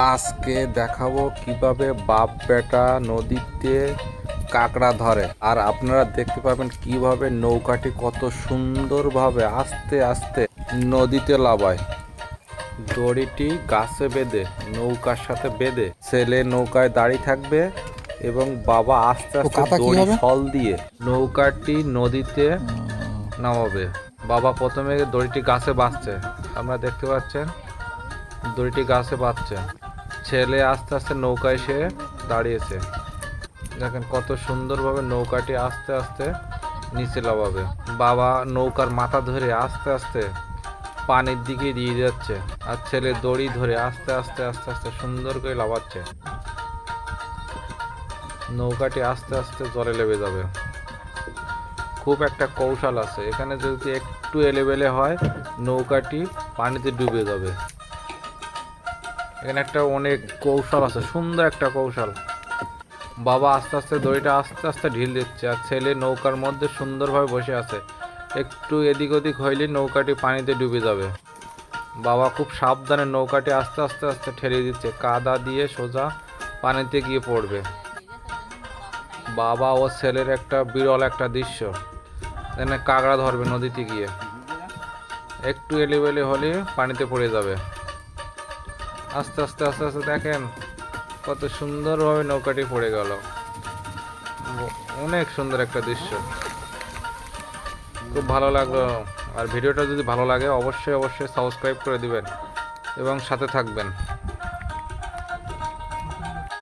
আজকে দেখাবো কিভাবে বাপ বেটা নদীতে কাঁকড়া ধরে। আর আপনারা দেখতে পাবেন কিভাবে নৌকাটি কত সুন্দরভাবে আস্তে আস্তে নদীতে লাফায়। দড়িটি গাছে বেঁধে নৌকার সাথে বেঁধে ছেলে নৌকায় দাঁড়িয়ে থাকবে এবং বাবা আস্তে আস্তে দড়ি ফল দিয়ে নৌকাটি নদীতে নামাবে। বাবা প্রথমে দড়িটি গাছে বাঁধছে, আপনারা দেখতে পাচ্ছেন দড়িটি গাছে বাঁধছে। ছেলে আস্তে আস্তে নৌকায় এসে দাঁড়িয়েছে। দেখেন কত সুন্দরভাবে নৌকাটি আস্তে আস্তে নিচে লাফাবে। বাবা নৌকার মাথা ধরে আস্তে আস্তে পানির দিকে দিয়ে যাচ্ছে, আর ছেলে দড়ি ধরে আস্তে আস্তে আস্তে আস্তে সুন্দর করে লাফাচ্ছে। নৌকাটি আস্তে আস্তে জলে লেবে যাবে। খুব একটা কৌশল আছে এখানে, যদি একটু এলেবেলে হয় নৌকাটি পানিতে ডুবে যাবে। এখানে একটা অনেক কৌশল আছে, সুন্দর একটা কৌশল। বাবা আস্তে আস্তে দড়িটা আস্তে আস্তে ঢিল দিচ্ছে, আর ছেলে নৌকার মধ্যে সুন্দরভাবে বসে আছে। একটু এদিক ওদিক হইলে নৌকাটি পানিতে ডুবে যাবে। বাবা খুব সাবধানে নৌকাটি আস্তে আস্তে আস্তে ঠেলে দিচ্ছে, কাদা দিয়ে সোজা পানিতে গিয়ে পড়বে। বাবা ও ছেলের একটা বিরল একটা দৃশ্য। এখানে কাঁকড়া ধরবে নদীতে গিয়ে, একটু এলেবেলে হলে পানিতে পড়ে যাবে। আস্তে আস্তে আস্তে আস্তে দেখেন কত সুন্দরভাবে নৌকাটি পড়ে গেল। অনেক সুন্দর একটা দৃশ্য, খুব ভালো লাগলো। আর ভিডিওটা যদি ভালো লাগে অবশ্যই অবশ্যই সাবস্ক্রাইব করে দিবেন এবং সাথে থাকবেন।